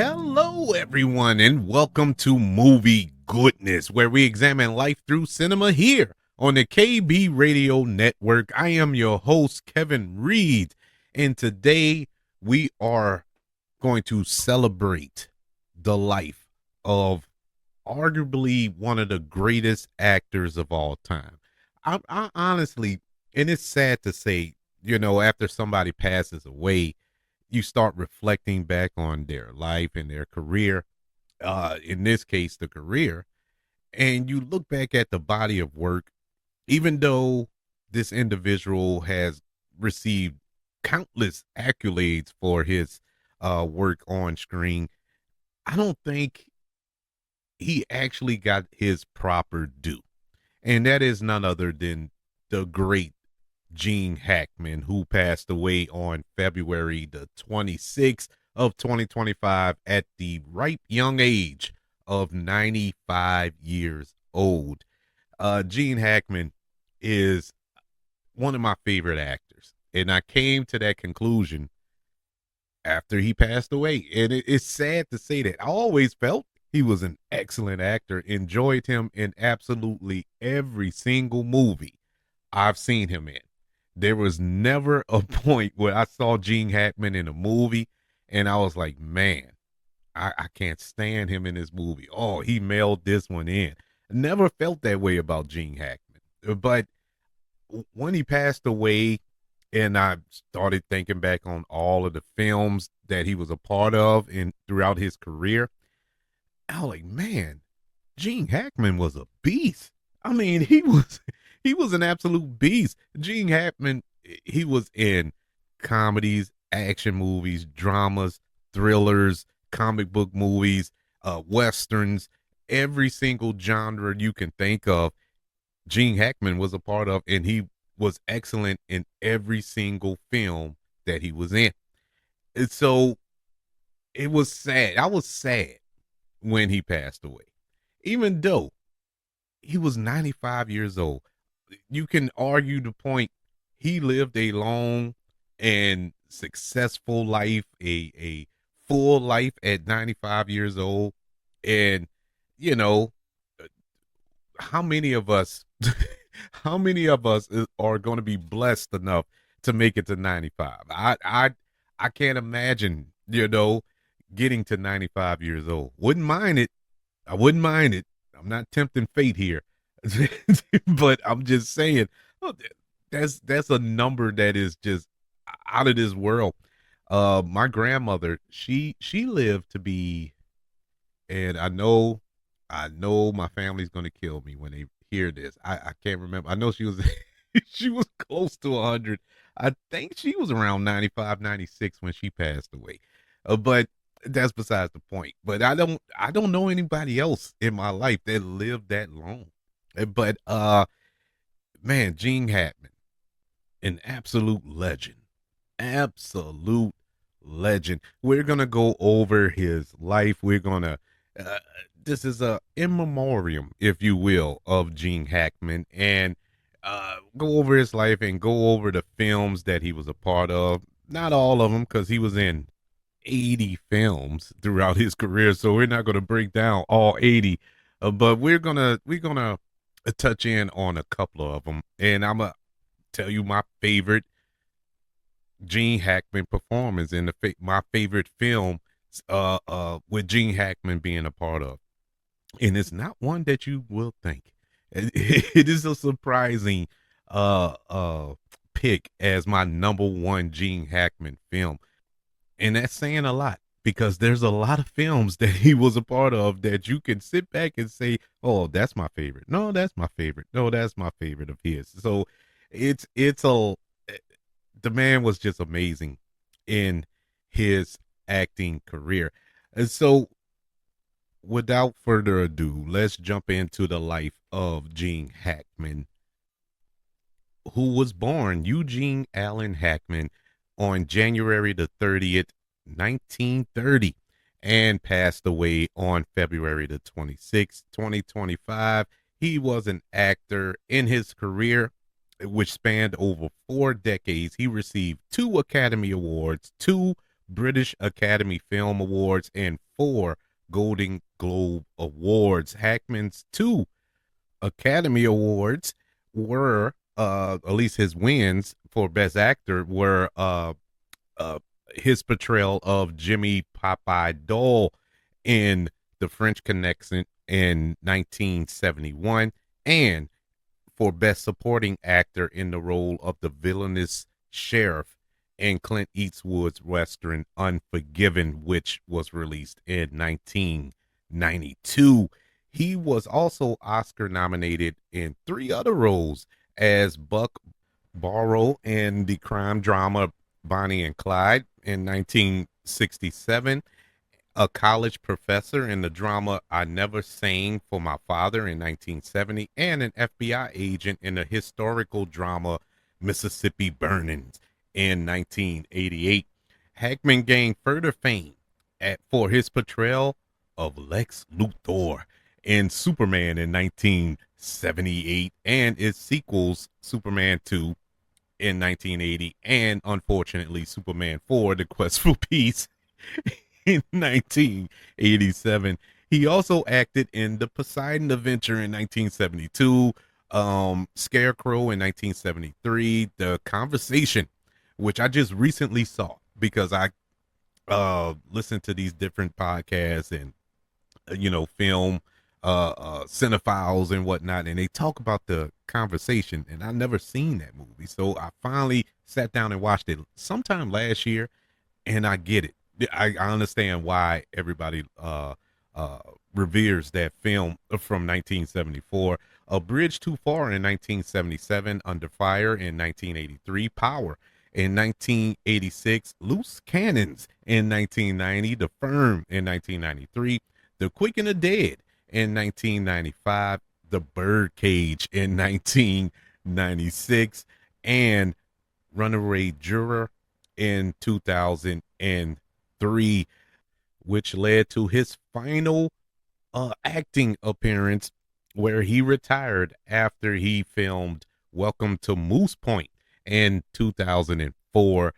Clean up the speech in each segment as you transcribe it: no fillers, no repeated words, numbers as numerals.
Hello, everyone, and welcome to Movie Goodness, where we examine life through cinema here on the KB Radio Network. I am your host, Kevin Reed, and today we are going to celebrate the life of arguably one of the greatest actors of all time. I honestly, and it's sad to say, after somebody passes away, you start reflecting back on their life and their career, in this case the career, and you look back at the body of work. Even though this individual has received countless accolades for his work on screen, I don't think he actually got his proper due, and that is none other than the great Gene Hackman, who passed away on February the 26th of 2025 at the ripe young age of 95 years old. Gene Hackman is one of my favorite actors, and I came to that conclusion after he passed away. And it's sad to say that. I always felt he was an excellent actor, enjoyed him in absolutely every single movie I've seen him in. There was never a point where I saw Gene Hackman in a movie and I was like, man, I can't stand him in this movie. Oh, he mailed this one in. Never felt that way about Gene Hackman. But when he passed away and I started thinking back on all of the films that he was a part of and throughout his career, I was like, man, Gene Hackman was a beast. I mean, he was an absolute beast. Gene Hackman, he was in comedies, action movies, dramas, thrillers, comic book movies, westerns, every single genre you can think of. Gene Hackman was a part of, and he was excellent in every single film that he was in. And so it was sad. I was sad when he passed away, even though he was 95 years old. You can argue the point. He lived a long and successful life, a full life at 95 years old. And, you know, how many of us, how many of us are going to be blessed enough to make it to 95? I can't imagine, getting to 95 years old. Wouldn't mind it. I wouldn't mind it. I'm not tempting fate here. But I'm just saying, oh, that's a number that is just out of this world. My grandmother, she lived to be, and I know my family's gonna kill me when they hear this. I can't remember. I know she was she was close to 100. I think she was around 95, 96 when she passed away. But that's besides the point. But I don't know anybody else in my life that lived that long. But man, Gene Hackman, an absolute legend. Absolute legend. We're gonna go over his life. We're gonna uh, this is a in memoriam, if you will, of Gene Hackman, and go over his life and go over the films that he was a part of. Not all of them, because he was in 80 films throughout his career, so we're not gonna break down all 80. But we're gonna touch in on a couple of them, and I'm gonna tell you my favorite Gene Hackman performance in my favorite film, with Gene Hackman being a part of, and it's not one that you will think. It is a surprising uh uh pick as my number one Gene Hackman film, and that's saying a lot because there's a lot of films that he was a part of that you can sit back and say, "Oh, that's my favorite." No, that's my favorite. No, that's my favorite of his. So it's a the man was just amazing in his acting career. And so without further ado, let's jump into the life of Gene Hackman, who was born Eugene Allen Hackman on January the 30th, 1930, and passed away on February the 26th, 2025. He was an actor in his career, which spanned over 4 decades. He received 2 Academy Awards, 2 British Academy Film Awards, and 4 Golden Globe Awards. Hackman's 2 Academy Awards were, at least his wins for Best Actor, were uh, his portrayal of Jimmy Popeye Dole in The French Connection in 1971, and for Best Supporting Actor in the role of the villainous sheriff in Clint Eastwood's Western Unforgiven, which was released in 1992. He was also Oscar nominated in 3 other roles as Buck Barrow in the crime drama Bonnie and Clyde in 1967, a college professor in the drama I Never Sang for My Father in 1970, and an FBI agent in the historical drama Mississippi Burnings in 1988. Hackman gained further fame for his portrayal of Lex Luthor in Superman in 1978 and its sequels Superman 2 in 1980 and unfortunately Superman 4 The Quest for Peace in 1987. He also acted in The Poseidon Adventure in 1972, Scarecrow in 1973, The Conversation, which I just recently saw because I listened to these different podcasts and film cinephiles and whatnot, and they talk about The Conversation, and I never seen that movie, so I finally sat down and watched it sometime last year, and I get it. I understand why everybody reveres that film from 1974. A Bridge Too Far in 1977, Under Fire in 1983, Power in 1986, Loose Cannons in 1990, The Firm in 1993, The Quick and the Dead in 1995, The Birdcage in 1996, and Runaway Juror in 2003, which led to his final acting appearance where he retired after he filmed Welcome to Moose Point in 2004.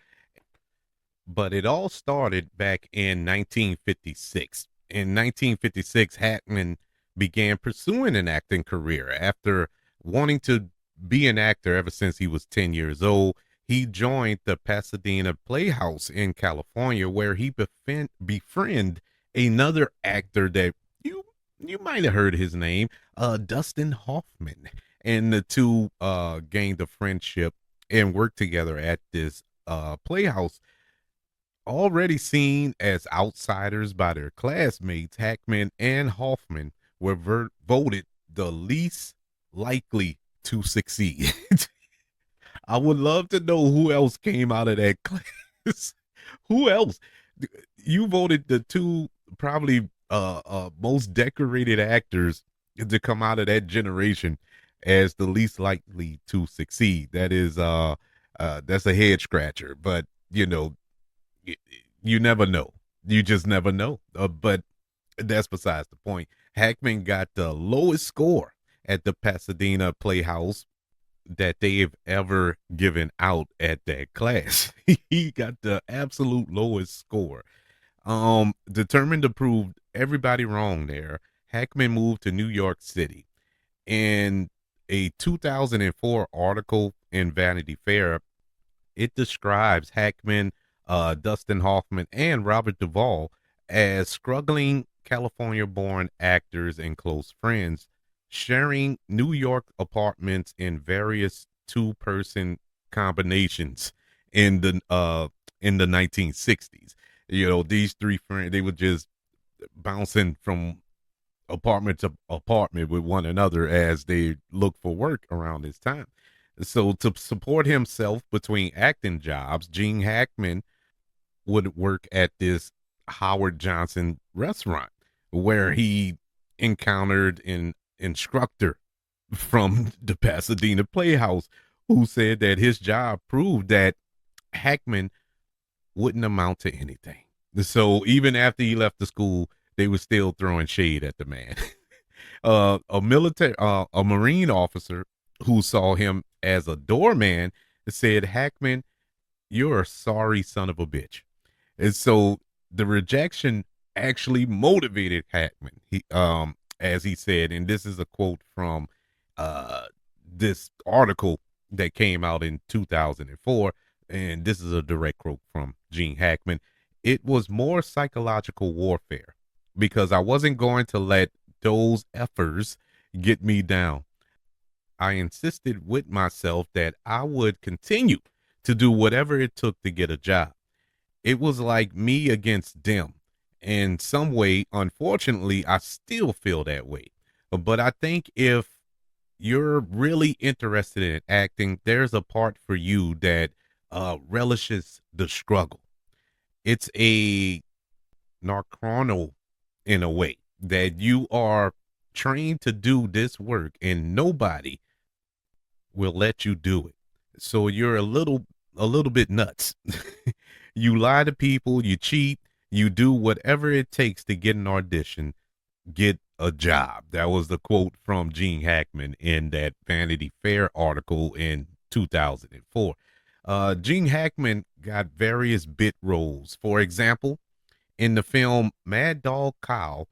But it all started back in 1956. In 1956, Hackman began pursuing an acting career after wanting to be an actor ever since he was 10 years old. He joined the Pasadena Playhouse in California, where he befriended another actor that you might have heard his name, Dustin Hoffman, and the two gained a friendship and worked together at this playhouse. Already seen as outsiders by their classmates, Hackman and Hoffman were voted the least likely to succeed. I would love to know who else came out of that class. Who else? You voted the two probably most decorated actors to come out of that generation as the least likely to succeed. That is that's a head scratcher, but you never know. You just never know. But that's besides the point. Hackman got the lowest score at the Pasadena Playhouse that they've ever given out at that class. He got the absolute lowest score. Determined to prove everybody wrong there, Hackman moved to New York City. In a 2004 article in Vanity Fair, it describes Hackman, Dustin Hoffman, and Robert Duvall as struggling California-born actors and close friends, sharing New York apartments in various two-person combinations in the 1960s. These three friends, they were just bouncing from apartment to apartment with one another as they looked for work around this time. So to support himself between acting jobs, Gene Hackman would work at this Howard Johnson restaurant where he encountered an instructor from the Pasadena Playhouse who said that his job proved that Hackman wouldn't amount to anything. So even after he left the school, they were still throwing shade at the man. A Marine officer who saw him as a doorman said, "Hackman, you're a sorry son of a bitch." And so the rejection actually motivated Hackman. As he said, and this is a quote from uh, this article that came out in 2004, and this is a direct quote from Gene Hackman. It was more psychological warfare because I wasn't going to let those effers get me down. I insisted with myself that I would continue to do whatever it took to get a job. It was like me against them. In some way, unfortunately, I still feel that way. But I think if you're really interested in acting, there's a part for you that relishes the struggle. It's a narcono in a way that you are trained to do this work and nobody will let you do it. So you're a little bit nuts. You lie to people, you cheat, you do whatever it takes to get an audition, get a job. That was the quote from Gene Hackman in that Vanity Fair article in 2004. Gene Hackman got various bit roles. For example, in the film Mad Dog Cow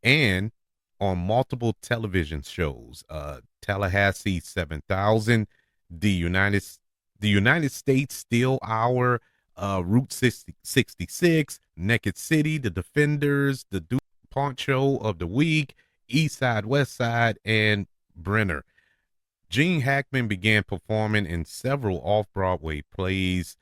and on multiple television shows, Tallahassee 7000, the United the United States Steel Hour, Route 66, Naked City, The Defenders, the DuPont Show of the Week, East Side, West Side, and Brenner. Gene Hackman began performing in several off-Broadway plays,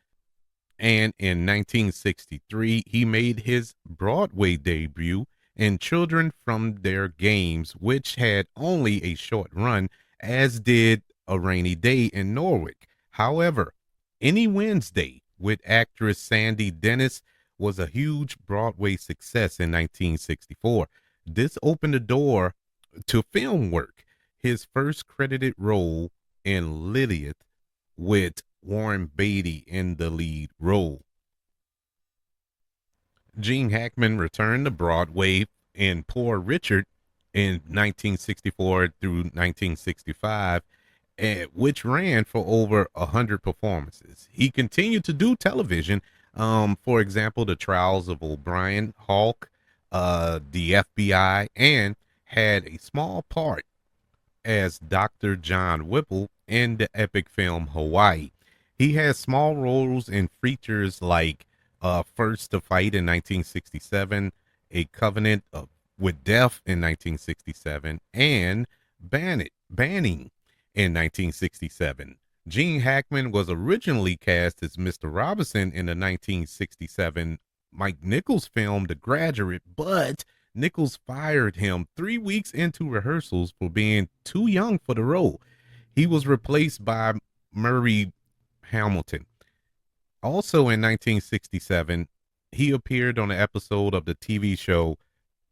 and in 1963, he made his Broadway debut in Children from Their Games, which had only a short run, as did A Rainy Day in Norwich. However, Any Wednesday with actress Sandy Dennis was a huge Broadway success in 1964. This opened the door to film work. His first credited role in Lydia with Warren Beatty in the lead role. Gene Hackman returned to Broadway in Poor Richard in 1964 through 1965, which ran for over 100 performances. He continued to do television, for example, The Trials of O'Brien, Hawk, the FBI, and had a small part as Dr. John Whipple in the epic film Hawaii. He has small roles in features like First to Fight in 1967, A Covenant with Death in 1967, and Banning in 1967. Gene Hackman was originally cast as Mr. Robinson in the 1967 Mike Nichols film The Graduate, but Nichols fired him 3 weeks into rehearsals for being too young for the role. He was replaced by Murray Hamilton. Also in 1967, he appeared on an episode of the TV show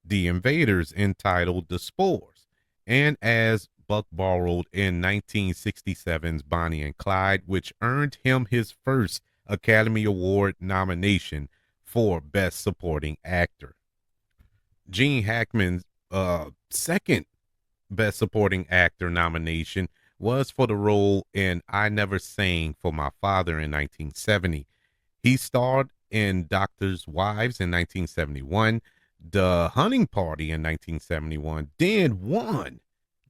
The Invaders entitled The Spores, and as Buck Borrowed in 1967's Bonnie and Clyde, which earned him his first Academy Award nomination for Best Supporting Actor. Gene Hackman's second Best Supporting Actor nomination was for the role in I Never Sang for My Father in 1970. He starred in Doctor's Wives in 1971, The Hunting Party in 1971, then won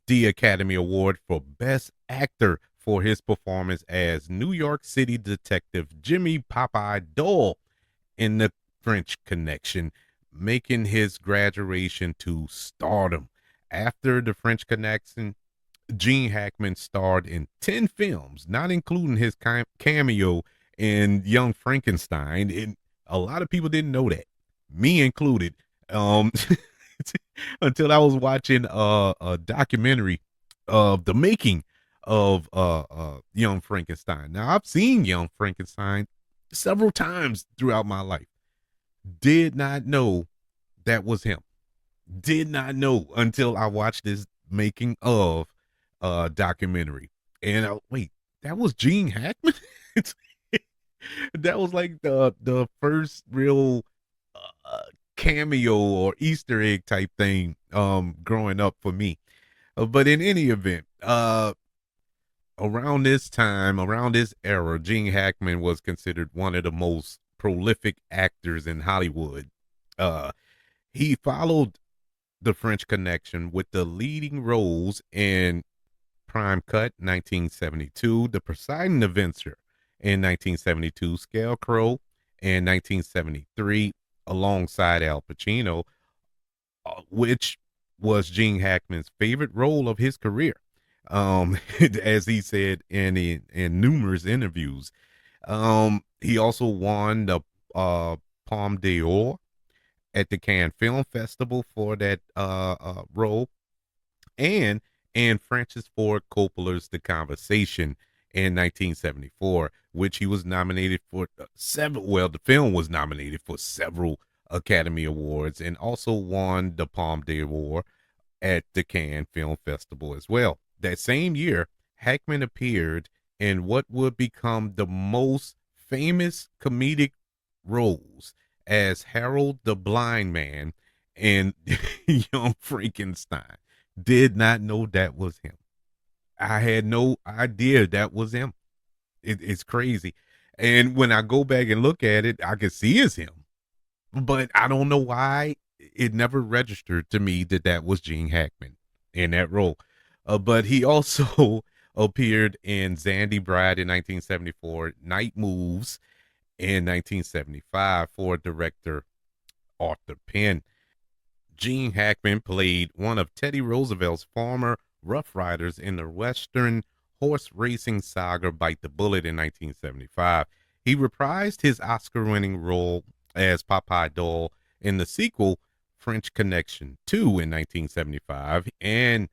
the Academy Award for Best Actor for his performance as New York City Detective Jimmy Popeye Doyle in The French Connection, making his graduation to stardom. After The French Connection, Gene Hackman starred in 10 films, not including his cameo in Young Frankenstein. And a lot of people didn't know that, me included, um, until I was watching a documentary of the making of Young Frankenstein. Now, I've seen Young Frankenstein several times throughout my life. Did not know that was him. Did not know until I watched this making of documentary. And wait, that was Gene Hackman? That was like the first real cameo or Easter egg type thing growing up for me. But in any event, around this time, around this era, Gene Hackman was considered one of the most prolific actors in Hollywood. Uh, he followed The French Connection with the leading roles in Prime Cut 1972, The Poseidon Adventure in 1972, Scarecrow in 1973, alongside Al Pacino, which was Gene Hackman's favorite role of his career. As he said in numerous interviews. He also won the Palme d'Or at the Cannes Film Festival for that role, and in Francis Ford Coppola's The Conversation in 1974, which he was nominated for several. Well, the film was nominated for several Academy Awards and also won the Palme d'Or at the Cannes Film Festival as well. That same year, Hackman appeared in what would become the most famous comedic roles as Harold the Blind Man in Young Frankenstein. Did not know that was him. I had no idea that was him. It's crazy. And when I go back and look at it, I can see it's him. But I don't know why it never registered to me that that was Gene Hackman in that role. But he also appeared in Zandy Bride in 1974, Night Moves in 1975 for director Arthur Penn. Gene Hackman played one of Teddy Roosevelt's former Rough Riders in the Western horse racing saga Bite the Bullet in 1975. He reprised his Oscar-winning role as Popeye Doyle in the sequel French Connection 2 in 1975 and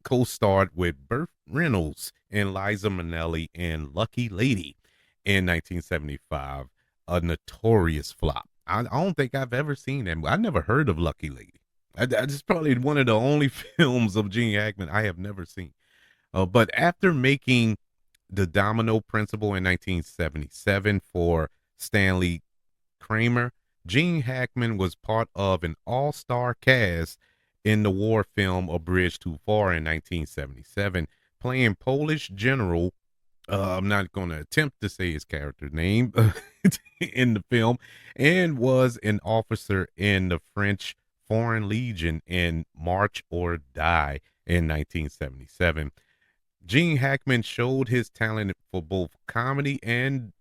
co-starred with Burt Reynolds and Liza Minnelli in Lucky Lady in 1975, a notorious flop. I don't think I've ever seen that. I never heard of Lucky Lady. It's probably one of the only films of Gene Hackman I have never seen. But after making The Domino Principle in 1977 for Stanley Kramer, Gene Hackman was part of an all-star cast in the war film A Bridge Too Far in 1977, playing Polish General. I'm not going to attempt to say his character name in the film, and was an officer in the French Foreign Legion in March or Die in 1977. Gene Hackman showed his talent for both comedy and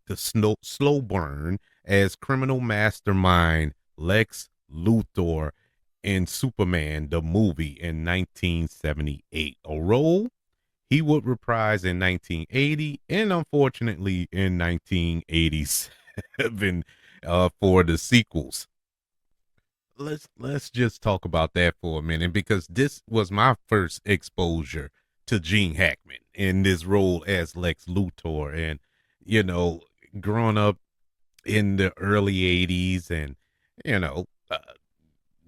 the slow burn as criminal mastermind Lex Luthor in Superman the movie in 1978, a role he would reprise in 1980 and unfortunately in 1987 for the sequels. Let's just talk about that for a minute, because this was my first exposure to Gene Hackman in this role as Lex Luthor. And you know, growing up in the early 80s, and you know,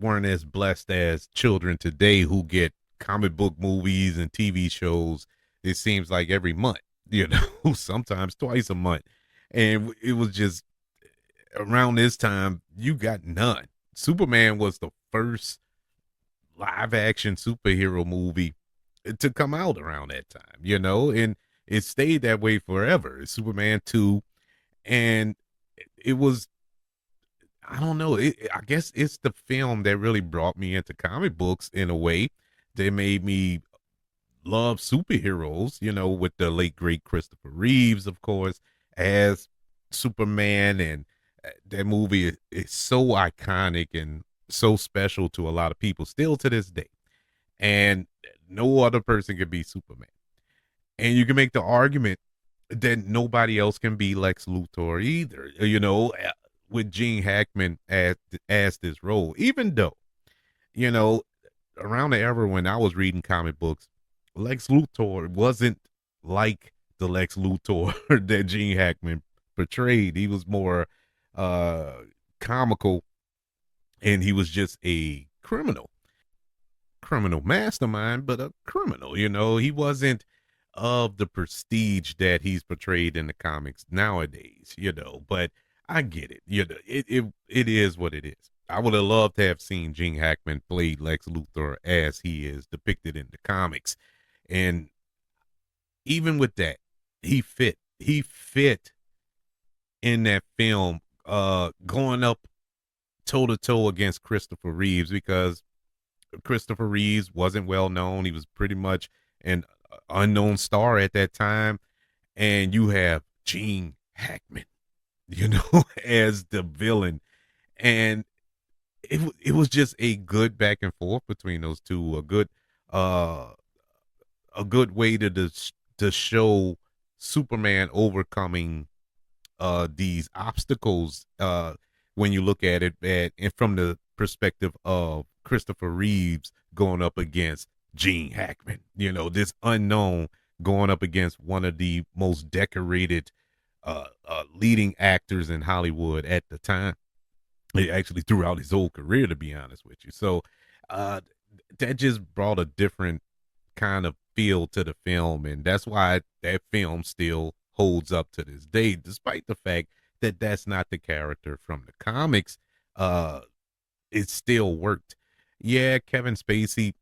weren't as blessed as children today who get comic book movies and TV shows, it seems like every month, sometimes twice a month. And it was just around this time, you got none. Superman was the first live action superhero movie to come out around that time, and it stayed that way forever. Superman 2, and it was, I don't know, I guess it's the film that really brought me into comic books in a way. They made me love superheroes, with the late great Christopher Reeves, of course, as Superman. And that movie is so iconic and so special to a lot of people still to this day. And no other person can be Superman. And you can make the argument that nobody else can be Lex Luthor either, with Gene Hackman as this role. Even though, you know, around the era when I was reading comic books, Lex Luthor wasn't like the Lex Luthor that Gene Hackman portrayed. He was more uh comical, and he was just a criminal mastermind, but a criminal. He wasn't of the prestige that he's portrayed in the comics nowadays. But I get it. It is what it is. I would have loved to have seen Gene Hackman play Lex Luthor as he is depicted in the comics. And even with that, he fit in that film going up toe to toe against Christopher Reeves, because Christopher Reeves wasn't well known. He was pretty much an unknown star at that time. And you have Gene Hackman, as the villain. And it was just a good back and forth between those two. Uh a good way to show Superman overcoming these obstacles, when you look at it and from the perspective of Christopher Reeves going up against Gene Hackman, this unknown going up against one of the most decorated leading actors in Hollywood at the time. Actually, throughout his whole career, to be honest with you. So uh, that just brought a different kind of feel to the film, and that's why that film still holds up to this day, despite the fact that that's not the character from the comics. uh it still worked. Yeah, Kevin Spacey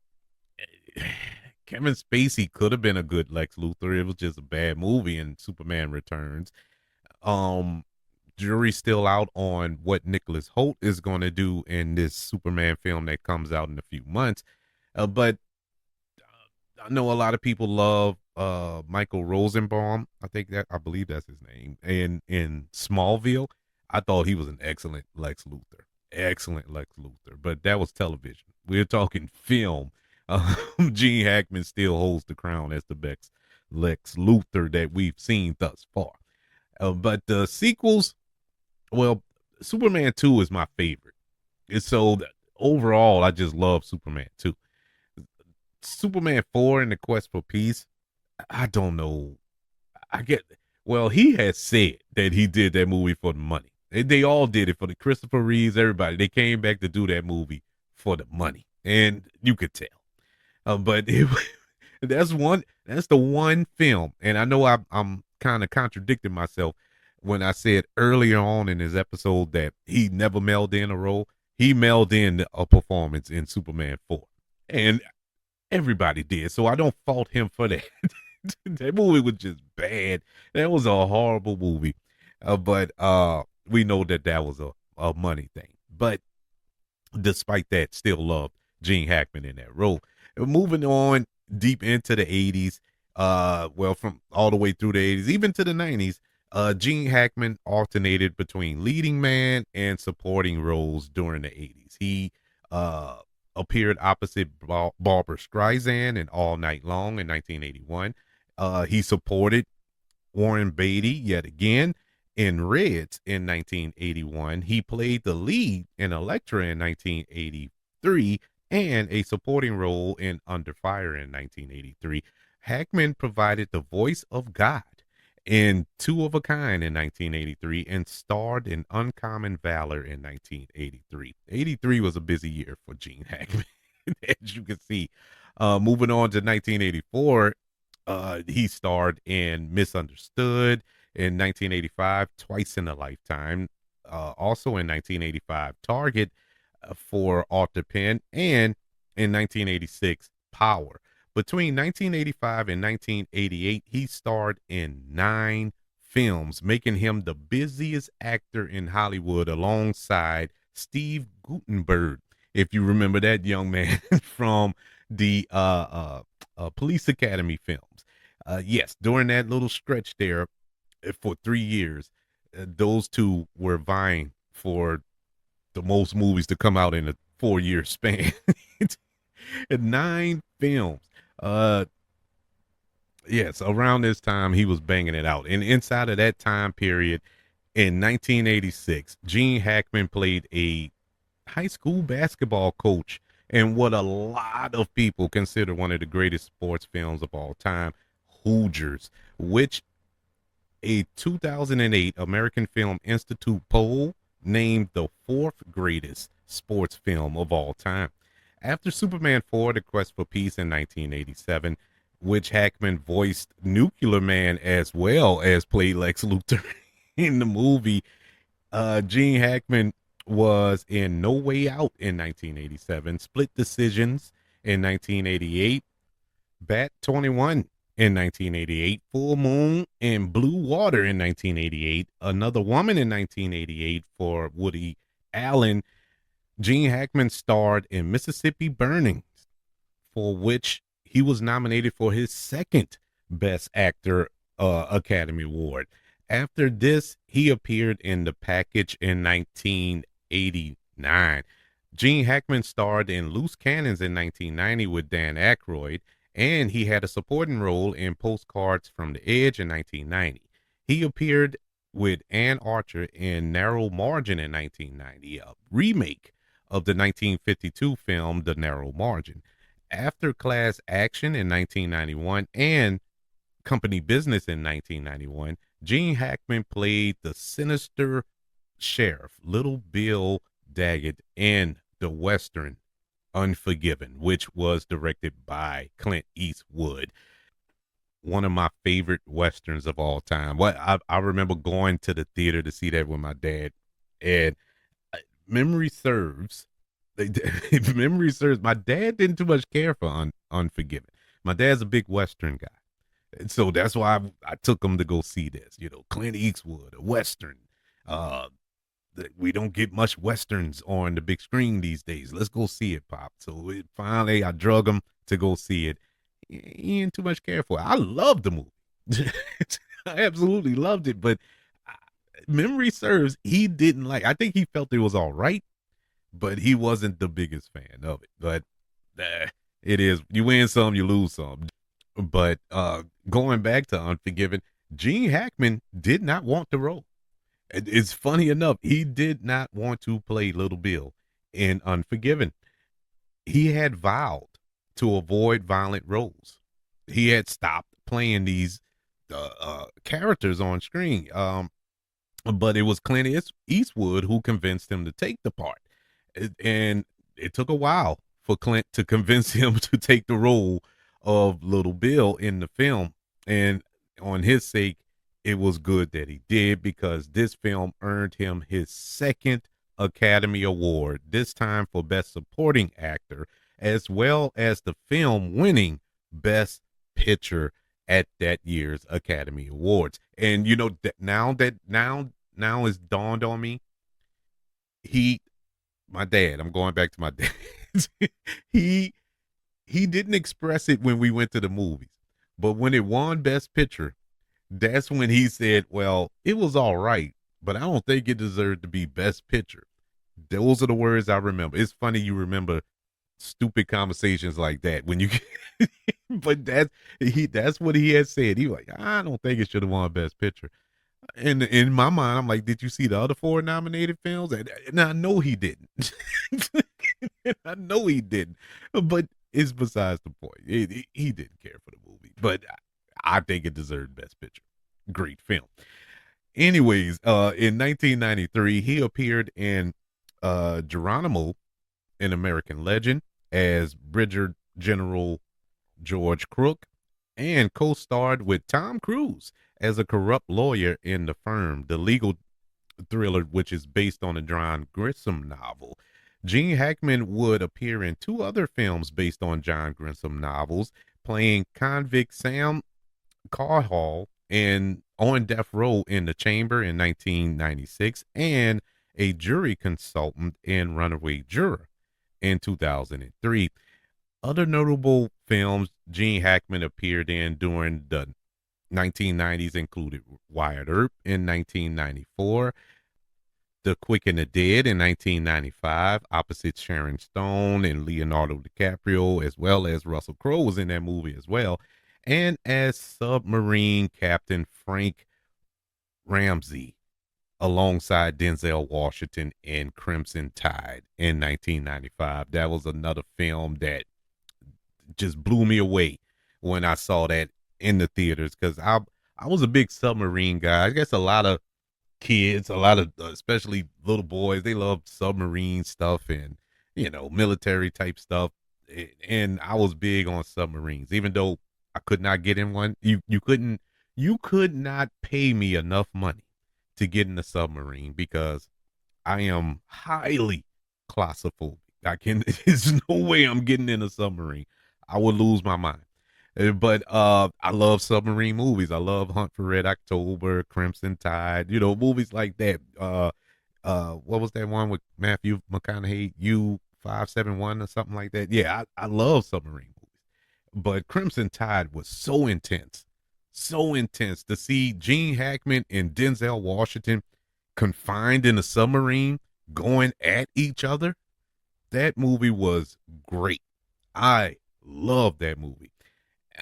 could have been a good Lex Luthor. It was just a bad movie in Superman Returns. um Jury's still out on what Nicholas Hoult is going to do in this Superman film that comes out in a few months. But I know a lot of people love Michael Rosenbaum. I believe that's his name. In Smallville, I thought he was an excellent Lex Luthor. Excellent Lex Luthor. But that was television. We're talking film. Gene Hackman still holds the crown as the best Lex Luthor that we've seen thus far. But the sequels, well, Superman 2 is my favorite. And so overall, I just love Superman 2. Superman 4 and the Quest for Peace, I don't know. I get, well, he has said that he did that movie for the money. They all did it for the Christopher Reeves, everybody. They came back to do that movie for the money. And you could tell. But that's the one film. And I know I'm kind of contradicting myself when I said earlier on in his episode that he never melded in a role. He melded in a performance in Superman 4. And everybody did. So I don't fault him for that. That movie was just bad. That was a horrible movie. But we know that was a money thing. But despite that, still loved Gene Hackman in that role. Moving on deep into the 80s, well, from all the way through the 80s, even to the 90s, Gene Hackman alternated between leading man and supporting roles during the 80s. He uh, appeared opposite Barbara Streisand in All Night Long in 1981. He supported Warren Beatty yet again in Reds in 1981. He played the lead in Elektra in 1983 and a supporting role in Under Fire in 1983. Hackman provided the voice of God in Two of a Kind in 1983 and starred in Uncommon Valor in 1983. 83 was a busy year for Gene Hackman, as you can see. Moving on to 1984, he starred in Misunderstood in 1985, Twice in a Lifetime. Also in 1985, Target for Arthur Penn, and in 1986, Power. Between 1985 and 1988, he starred in 9 films, making him the busiest actor in Hollywood alongside Steve Guttenberg. If you remember that young man from the Police Academy films. Yes, during that little stretch there for 3 years, those two were vying for the most movies to come out in a 4-year span. 9 films. Uh, yes, around this time he was banging it out. And inside of that time period, in 1986, Gene Hackman played a high school basketball coach in what a lot of people consider one of the greatest sports films of all time, Hoosiers, which a 2008 American Film Institute poll named the 4th greatest sports film of all time. After Superman 4, The Quest for Peace in 1987, which Hackman voiced Nuclear Man as well as played Lex Luthor in the movie, Gene Hackman was in No Way Out in 1987, Split Decisions in 1988, Bat 21 in 1988, Full Moon and Blue Water in 1988, Another Woman in 1988 for Woody Allen. Gene Hackman starred in Mississippi Burning, for which he was nominated for his second Best Actor Academy Award. After this, he appeared in The Package in 1989. Gene Hackman starred in Loose Cannons in 1990 with Dan Aykroyd, and he had a supporting role in Postcards from the Edge in 1990. He appeared with Ann Archer in Narrow Margin in 1990, a remake of the 1952 film The Narrow Margin. After Class Action in 1991 and Company Business in 1991, Gene Hackman played the sinister sheriff, Little Bill Daggett, in the Western Unforgiven, which was directed by Clint Eastwood. One of my favorite Westerns of all time. I remember going to the theater to see that with my dad, and memory serves, memory serves, my dad didn't too much care for Unforgiven. My dad's a big Western guy. And so that's why I took him to go see this. Clint Eastwood, a Western. Uh, we don't get much Westerns on the big screen these days. Let's go see it, Pop. So finally, I drug him to go see it. He ain't too much care for it. I loved the movie. I absolutely loved it, but memory serves, he didn't like. I think he felt it was all right, but he wasn't the biggest fan of it. But it is, you win some, you lose some. But going back to Unforgiven, Gene Hackman did not want the role. It's funny enough, he did not want to play Little Bill in Unforgiven. He had vowed to avoid violent roles. He had stopped playing these characters on screen. But it was Clint Eastwood who convinced him to take the part. And it took a while for Clint to convince him to take the role of Little Bill in the film. And on his sake, it was good that he did, because this film earned him his second Academy Award, this time for Best Supporting Actor, as well as the film winning Best Picture at that year's Academy Awards. And now it's dawned on me. My dad, I'm going back to my dad. he didn't express it when we went to the movies, but when it won Best Picture, that's when he said, well, it was all right, but I don't think it deserved to be Best Picture. Those are the words I remember. It's funny you remember stupid conversations like that when you but that's what he had said. He was like, I don't think it should have won Best Picture. And in my mind, I'm like, did you see the other four nominated films? And I know he didn't. I know he didn't. But it's besides the point. He didn't care for the movie. But I think it deserved Best Picture. Great film. Anyways, in 1993, he appeared in Geronimo, an American Legend, as Brigadier General George Crook, and co-starred with Tom Cruise as a corrupt lawyer in The Firm, the legal thriller which is based on a John Grisham novel. Gene Hackman would appear in two other films based on John Grisham novels, playing convict Sam Carhall and on death row in The Chamber in 1996, and a jury consultant in Runaway Juror in 2003. Other notable films Gene Hackman appeared in during the 1990s included Wyatt Earp in 1994, The Quick and the Dead in 1995, opposite Sharon Stone and Leonardo DiCaprio, as well as Russell Crowe was in that movie as well, and as submarine captain Frank Ramsey alongside Denzel Washington in Crimson Tide in 1995. That was another film that just blew me away when I saw that in the theaters, because I was a big submarine guy. I guess a lot of kids, a lot of especially little boys, they love submarine stuff and military type stuff. And I was big on submarines, even though I could not get in one. You could not pay me enough money to get in a submarine, because I am highly claustrophobic. There's no way I'm getting in a submarine. I would lose my mind. But I love submarine movies. I love Hunt for Red October, Crimson Tide, movies like that. What was that one with Matthew McConaughey? U-571 or something like that. Yeah, I love submarine movies. But Crimson Tide was so intense to see Gene Hackman and Denzel Washington confined in a submarine going at each other. That movie was great. I love that movie.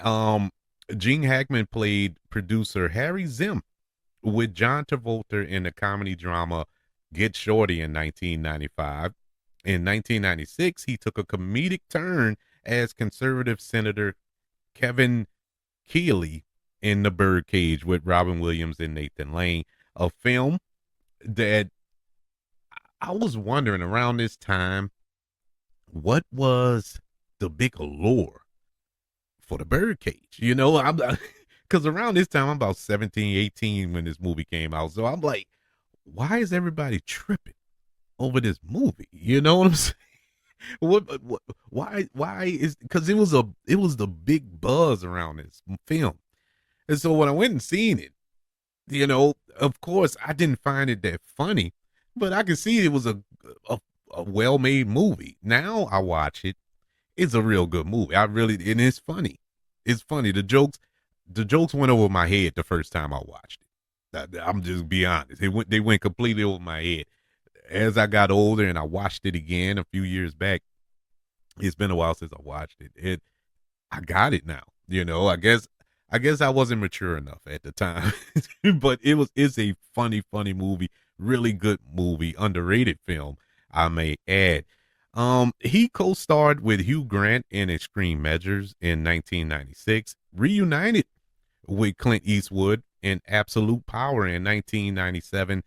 Um, Gene Hackman played producer Harry Zim with John Travolta in the comedy drama Get Shorty in 1995. In 1996, he took a comedic turn as conservative Senator Kevin Keeley in The Birdcage with Robin Williams and Nathan Lane, a film that I was wondering around this time, what was the big allure for The Birdcage? I'm because around this time I'm about 17, 18 when this movie came out. So I'm like, why is everybody tripping over this movie? You know what I'm saying? What why is because it was the big buzz around this film. And so when I went and seen it, of course I didn't find it that funny, but I could see it was a, a well-made movie. Now I watch it, it's a real good movie. And it's funny. It's funny. The jokes went over my head the first time I watched it. I'm just be honest. They went completely over my head. As I got older and I watched it again a few years back, it's been a while since I watched it. I got it now. I guess I wasn't mature enough at the time. But it's a funny movie, really good movie, underrated film, I may add. He co-starred with Hugh Grant in Extreme Measures in 1996, reunited with Clint Eastwood in Absolute Power in 1997.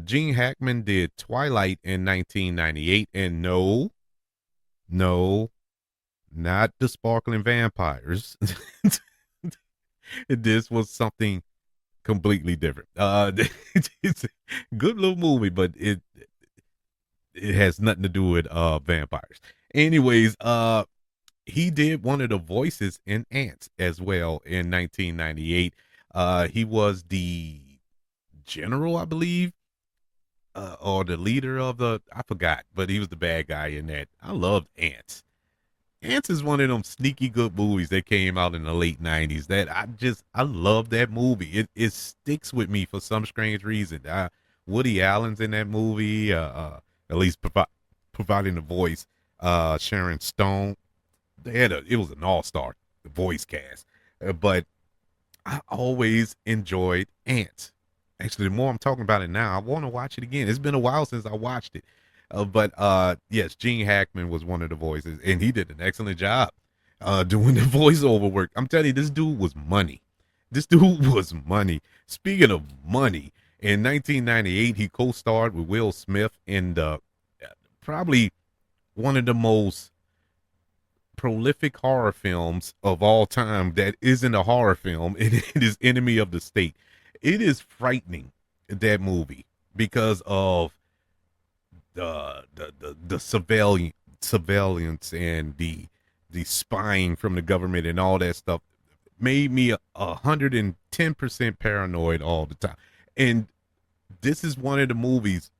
Gene Hackman did Twilight in 1998, and no, not the Sparkling Vampires. This was something completely different. It's a good little movie, but it has nothing to do with vampires. Anyways, he did one of the voices in Ants as well in 1998. He was the general, I believe, or the leader of I forgot, but he was the bad guy in that. I loved Ants. Ants is one of them sneaky good movies that came out in the late 90s that I love that movie. It sticks with me for some strange reason. Woody Allen's in that movie, at least providing the voice. Sharon Stone. It was an all-star voice cast. But I always enjoyed Ants. Actually, the more I'm talking about it now, I want to watch it again. It's been a while since I watched it. But yes, Gene Hackman was one of the voices, and he did an excellent job doing the voiceover work. I'm telling you, this dude was money. This dude was money. Speaking of money, in 1998, he co-starred with Will Smith in probably one of the most prolific horror films of all time that isn't a horror film, and it is Enemy of the State. It is frightening, that movie, because of the surveillance and the spying from the government and all that stuff made me 110% paranoid all the time. And this is one of the movies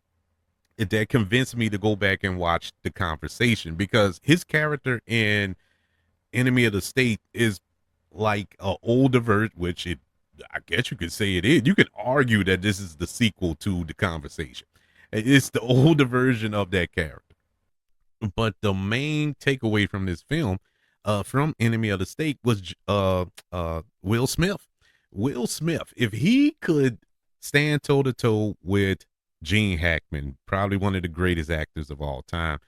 that convinced me to go back and watch The Conversation, because his character in Enemy of the State is like an older version, which I guess you could say it is. You could argue that this is the sequel to The Conversation. It's the older version of that character. But the main takeaway from this film, from Enemy of the State, was Will Smith. Will Smith, if he could stand toe to toe with Gene Hackman, probably one of the greatest actors of all time,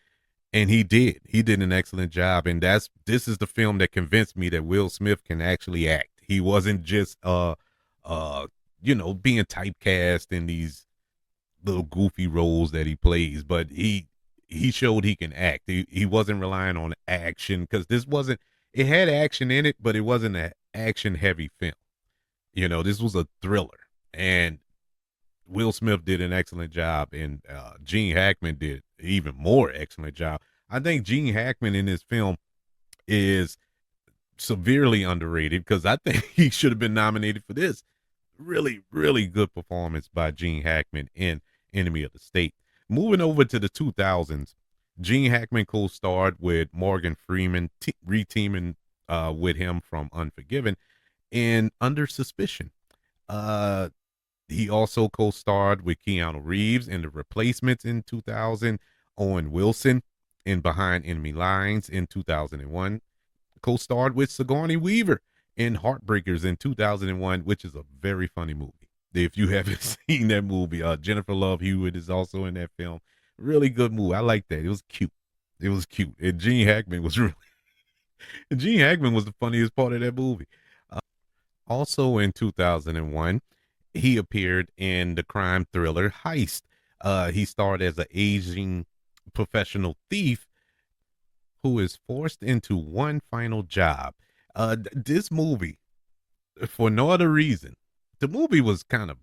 and he did. He did an excellent job, and this is the film that convinced me that Will Smith can actually act. He wasn't just being typecast in these little goofy roles that he plays, but he showed he can act. He wasn't relying on action, because this wasn't. It had action in it, but it wasn't an action heavy film. This was a thriller, and Will Smith did an excellent job, and Gene Hackman did even more excellent job. I think Gene Hackman in this film is severely underrated because I think he should have been nominated for this. Really, really good performance by Gene Hackman in Enemy of the State. Moving over to the 2000s, Gene Hackman co-starred with Morgan Freeman, reteaming with him from Unforgiven in Under Suspicion. Uh, he also co-starred with Keanu Reeves in The Replacements in 2000, Owen Wilson in Behind Enemy Lines in 2001, co-starred with Sigourney Weaver in Heartbreakers in 2001, which is a very funny movie. If you haven't seen that movie, Jennifer Love Hewitt is also in that film. Really good movie. I like that. It was cute. It was cute. And Gene Hackman was the funniest part of that movie. Also in 2001, he appeared in the crime thriller Heist. He starred as an aging professional thief who is forced into one final job. This movie, for no other reason, the movie was kind of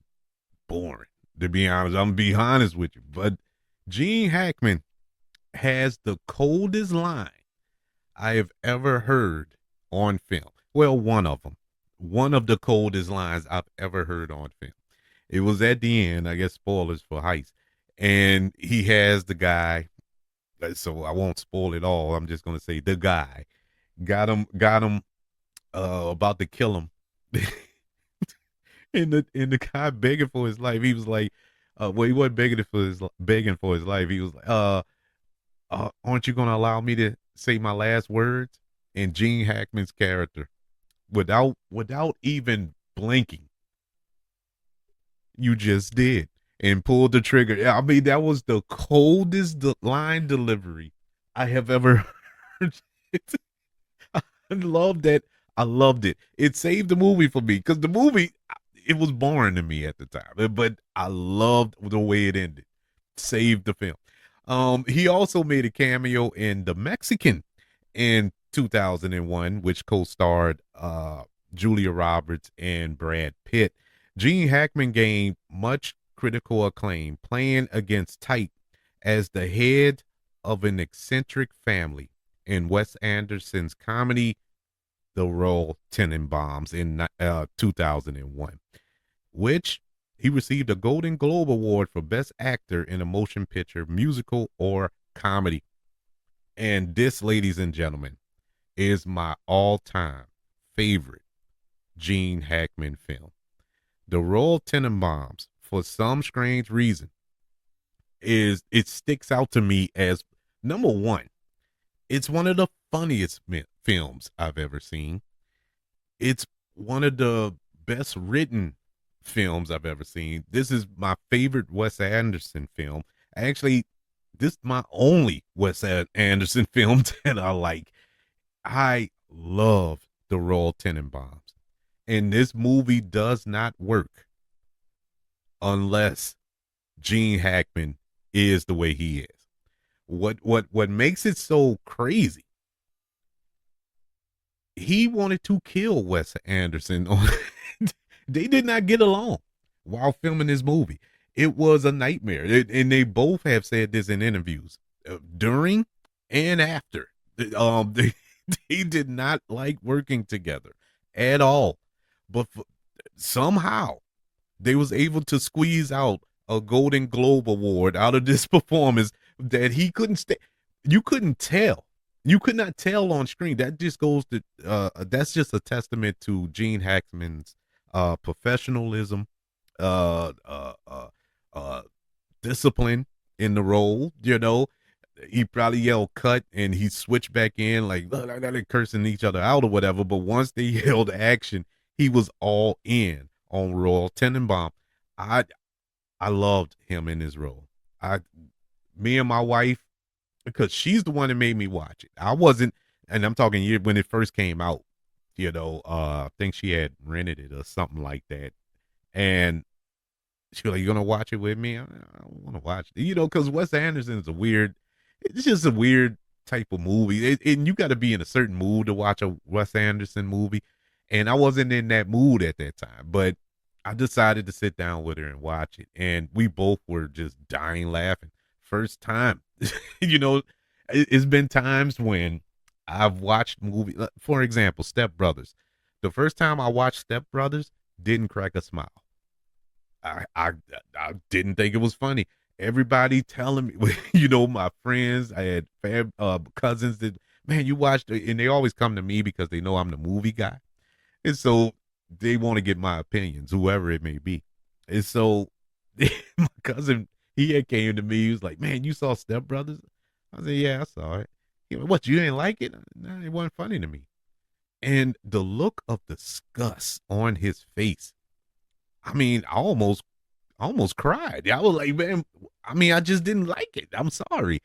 boring, to be honest. I'm gonna be honest with you. But Gene Hackman has the coldest line I have ever heard on film. Well, one of them. One of the coldest lines I've ever heard on film. It was at the end, I guess spoilers for Heist. And he has the guy, so I won't spoil it all. I'm just gonna say the guy got him about to kill him. And the guy begging for his life. He was like, well, he wasn't begging for his life. He was like, aren't you gonna allow me to say my last words? And Gene Hackman's character, without even blinking, you just did and pulled the trigger. I mean, that was the coldest line delivery I have ever heard. I loved that. I loved it. It saved the movie for me because the movie, it was boring to me at the time, but I loved the way it ended. Saved the film. He also made a cameo in The Mexican in 2001, which co-starred Julia Roberts and Brad Pitt. Gene Hackman gained much critical acclaim playing against type as the head of an eccentric family in Wes Anderson's comedy The Royal Tenenbaums in 2001, which he received a Golden Globe Award for Best Actor in a Motion Picture, Musical, or Comedy. And this, ladies and gentlemen, is my all-time favorite Gene Hackman film. The Royal Tenenbaums, for some strange reason, it sticks out to me as number one. It's one of the funniest films I've ever seen. It's one of the best written films I've ever seen. This is my favorite Wes Anderson film. Actually, this is my only Wes Anderson film that I like. I love The Royal Tenenbaums. And this movie does not work unless Gene Hackman is the way he is. What makes it so crazy? He wanted to kill Wes Anderson. They did not get along while filming this movie. It was a nightmare, and they both have said this in interviews during and after. They, they did not like working together at all, but somehow they was able to squeeze out a Golden Globe Award out of this performance that he couldn't stay. You couldn't tell. You could not tell on screen. That just goes to that's just a testament to Gene Hackman's professionalism, uh, uh, uh, uh, discipline in the role. You know, he probably yelled cut and he switched back in like cursing each other out or whatever. But once they yelled action, he was all in on Royal Tenenbaum. I I loved him in his role. I Me and my wife, because she's the one that made me watch it. I wasn't, and I'm talking when it first came out. I think she had rented it or something like that, and she was like, "You gonna watch it with me?" I don't want to watch it, because Wes Anderson is a weird. It's just a weird type of movie, and you got to be in a certain mood to watch a Wes Anderson movie, and I wasn't in that mood at that time. But I decided to sit down with her and watch it, and we both were just dying laughing. First time, you know, it's been times when I've watched movies, for example, Step Brothers. The first time I watched Step Brothers, didn't crack a smile. I I I didn't think it was funny. Everybody telling me, my friends, I had cousins that, man, you watched it, and they always come to me because they know I'm the movie guy, and so they want to get my opinions, whoever it may be. And so my cousin, he had came to me, he was like, "Man, you saw Step Brothers?" I said, "Yeah, I saw it." He went, "What, you didn't like it?" No, it wasn't funny to me. And the look of disgust on his face, I mean, I almost cried. I was like, man, I mean, I just didn't like it. I'm sorry.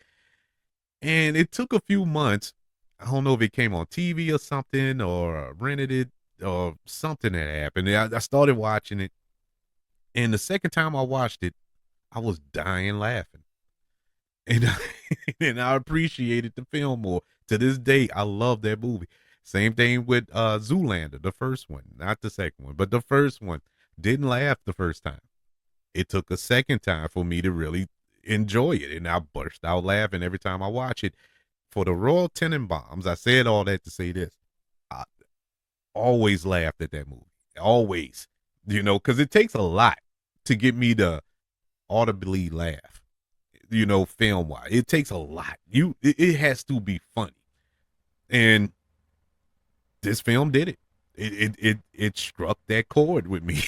And it took a few months. I don't know if it came on TV or something, or rented it, or something that happened. I started watching it. And the second time I watched it, I was dying laughing. And and I appreciated the film more. To this day, I love that movie. Same thing with Zoolander, the first one, not the second one, but the first one. Didn't laugh the first time. It took a second time for me to really enjoy it, and I burst out laughing every time I watch it. For the Royal Tenenbaums, I said all that to say this: I always laughed at that movie, always, because it takes a lot to get me to audibly laugh. Film wise, it takes a lot. It has to be funny, and this film did it. It struck that chord with me.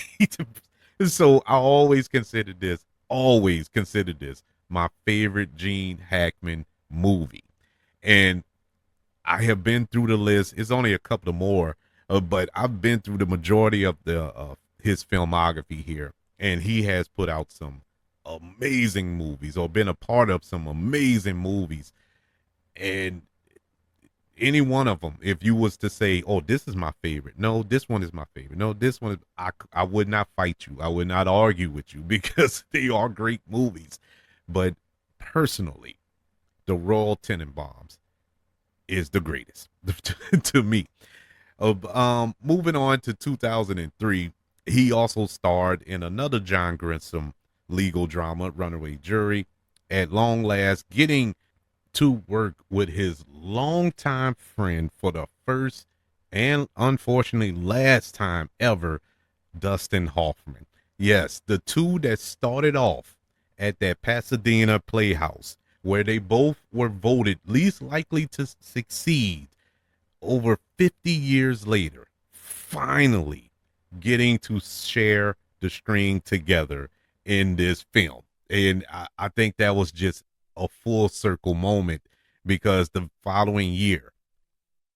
So I always considered this my favorite Gene Hackman movie. And I have been through the list. It's only a couple of more, but I've been through the majority of his filmography here, and he has put out some amazing movies, or been a part of some amazing movies. And any one of them, if you was to say, "Oh, this is my favorite," no, this one is my favorite, no, this one is, I would not fight you. I would not argue with you because they are great movies. But personally, the Royal Tenenbaums is the greatest to me. Moving on to 2003, he also starred in another John Grisham legal drama, Runaway Jury. At long last, getting to work with his longtime friend for the first and unfortunately last time ever, Dustin Hoffman. Yes, the two that started off at that Pasadena Playhouse, where they both were voted least likely to succeed, over 50 years later, finally getting to share the screen together in this film. And I think that was just a full circle moment, because the following year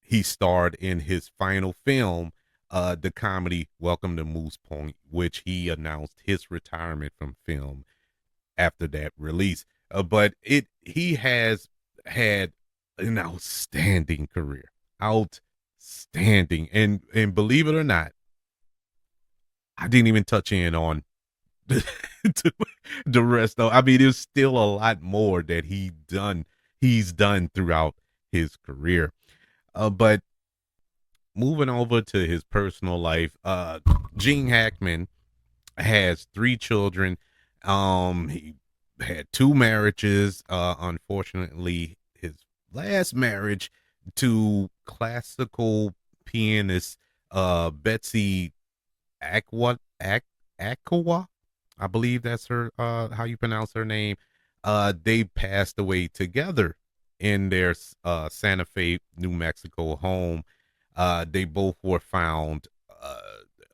he starred in his final film, the comedy Welcome to Moose Point, which he announced his retirement from film after that release. But he has had an outstanding career, outstanding, and believe it or not, I didn't even touch in on the rest. Though, I mean, there's still a lot more that he's done throughout his career. But moving over to his personal life, Gene Hackman has three children. He had two marriages. Unfortunately, his last marriage to classical pianist Betsy Arakawa, I believe that's her, how you pronounce her name. They passed away together in their Santa Fe, New Mexico home. They both were found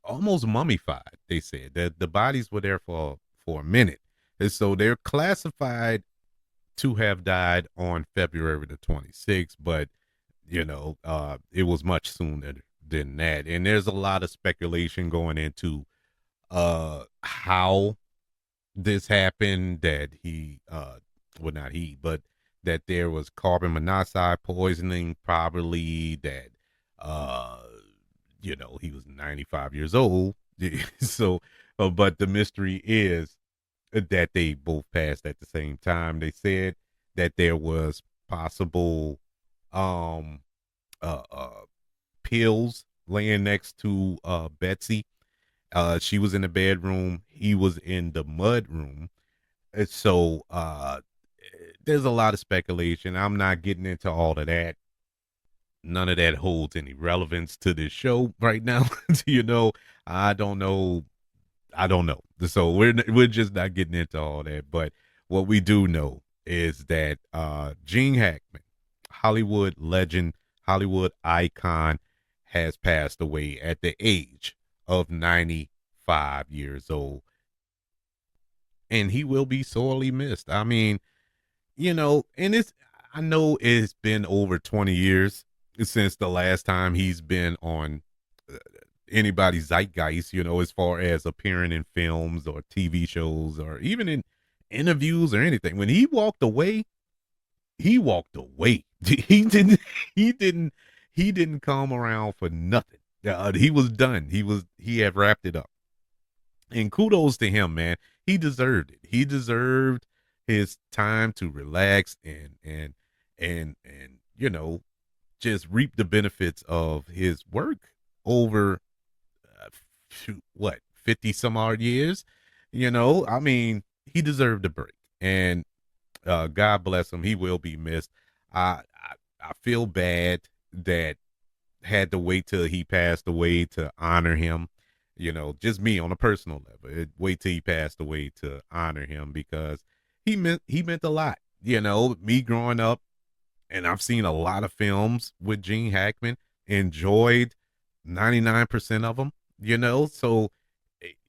almost mummified. They said that the bodies were there for a minute, and so they're classified to have died on February the 26th. But it was much sooner than that, and there's a lot of speculation going into how this happened, that he well, not he, but that there was carbon monoxide poisoning, probably, that uh he was 95 years old. So but the mystery is that they both passed at the same time. They said that there was possible um pills laying next to Betsy. She was in the bedroom, he was in the mud room. And so there's a lot of speculation. I'm not getting into all of that. none of that holds any relevance to this show right now. you know, I don't know. I don't know. So we're just not getting into all that. But what we do know is that Gene Hackman, Hollywood legend, Hollywood icon, has passed away at the age of 95 years old, and he will be sorely missed. I mean, and I know it's been over 20 years since the last time he's been on uh, anybody's zeitgeist, as far as appearing in films or TV shows or even in interviews or anything. When he walked away. He didn't he didn't he didn't come around for nothing. He was done. He had wrapped it up. And kudos to him, man. He deserved it. He deserved his time to relax and just reap the benefits of his work over shoot, what 50 some odd years. I mean, he deserved a break, and God bless him. He will be missed. I feel bad that had to wait till he passed away to honor him. Just me on a personal level. Wait till he passed away to honor him because he meant a lot. Me growing up, and I've seen a lot of films with Gene Hackman. Enjoyed 99% of them. So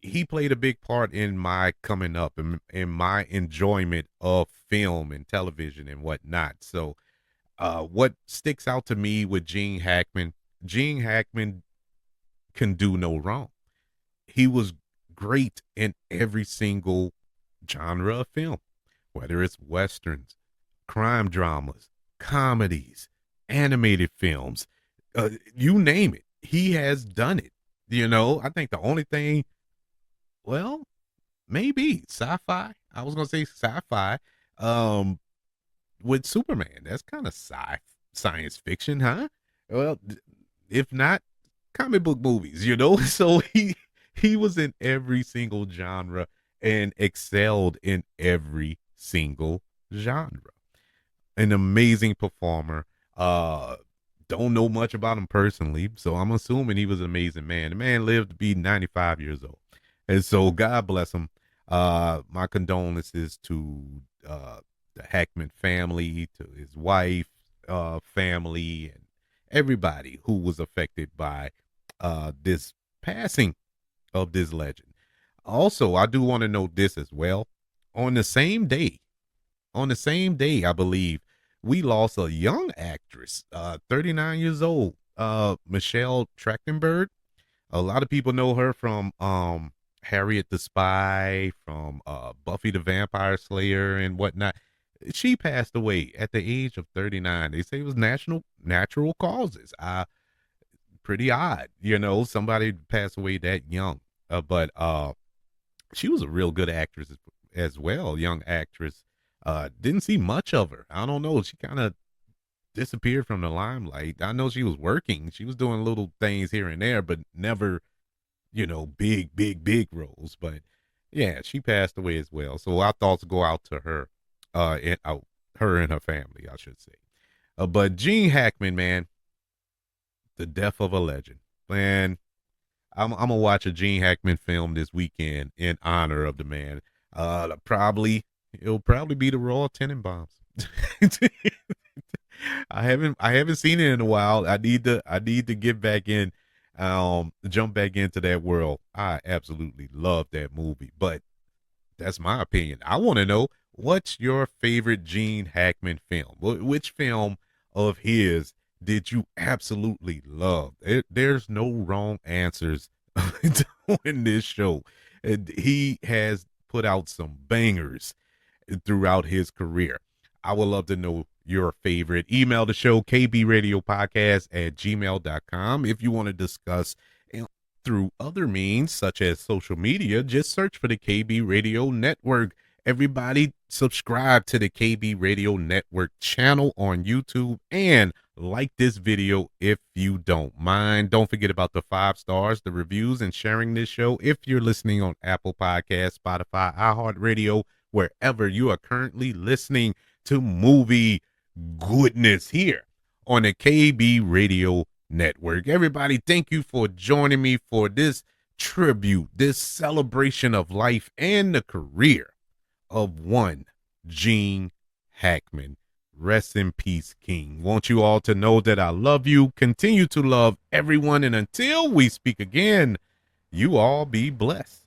he played a big part in my coming up and in my enjoyment of film and television and whatnot. So what sticks out to me with Gene Hackman can do no wrong. He was great in every single genre of film, whether it's westerns, crime dramas, comedies, animated films, you name it. He has done it. I think the only thing, well, maybe sci-fi. I was gonna say sci-fi. Um, with Superman. That's kind of science fiction, huh? Well, if not, comic book movies, So he was in every single genre and excelled in every single genre. An amazing performer. Don't know much about him personally, so I'm assuming he was an amazing man. The man lived to be 95 years old. And so God bless him. My condolences to the Hackman family, to his wife, family, and everybody who was affected by this passing of this legend. Also, I do want to note this as well. On the same day, I believe, we lost a young actress, 39 years old, Michelle Trachtenberg. A lot of people know her from Harriet the Spy, from Buffy the Vampire Slayer, and whatnot. She passed away at the age of 39. They say it was natural causes. Pretty odd, somebody passed away that young. But she was a real good actress as well, young actress. Didn't see much of her. I don't know. She kind of disappeared from the limelight. I know she was working. She was doing little things here and there, but never, big roles. But yeah, she passed away as well. So our thoughts go out to her, and her and her family, I should say. But Gene Hackman, man, the death of a legend. Man, I'm gonna watch a Gene Hackman film this weekend in honor of the man. It'll probably be the Royal Tenenbaums. I haven't seen it in a while. I need to get back in, jump back into that world. I absolutely love that movie, but that's my opinion. I want to know, what's your favorite Gene Hackman film? Which film of his did you absolutely love? There's no wrong answers in this show. And he has put out some bangers throughout his career. I would love to know your favorite. Email the show, kbradiopodcast@gmail.com. If you want to discuss through other means, such as social media, just search for the KB Radio Network. Everybody subscribe to the KB Radio Network channel on YouTube and like this video if you don't mind. Don't forget about the 5 stars, the reviews, and sharing this show if you're listening on Apple Podcasts, Spotify, iHeartRadio, wherever you are currently listening to Movie Goodness here on the KB Radio Network. Everybody, thank you for joining me for this tribute, this celebration of life and the career of one Gene Hackman. Rest in peace, King. Want you all to know that I love you, continue to love everyone, and until we speak again, you all be blessed.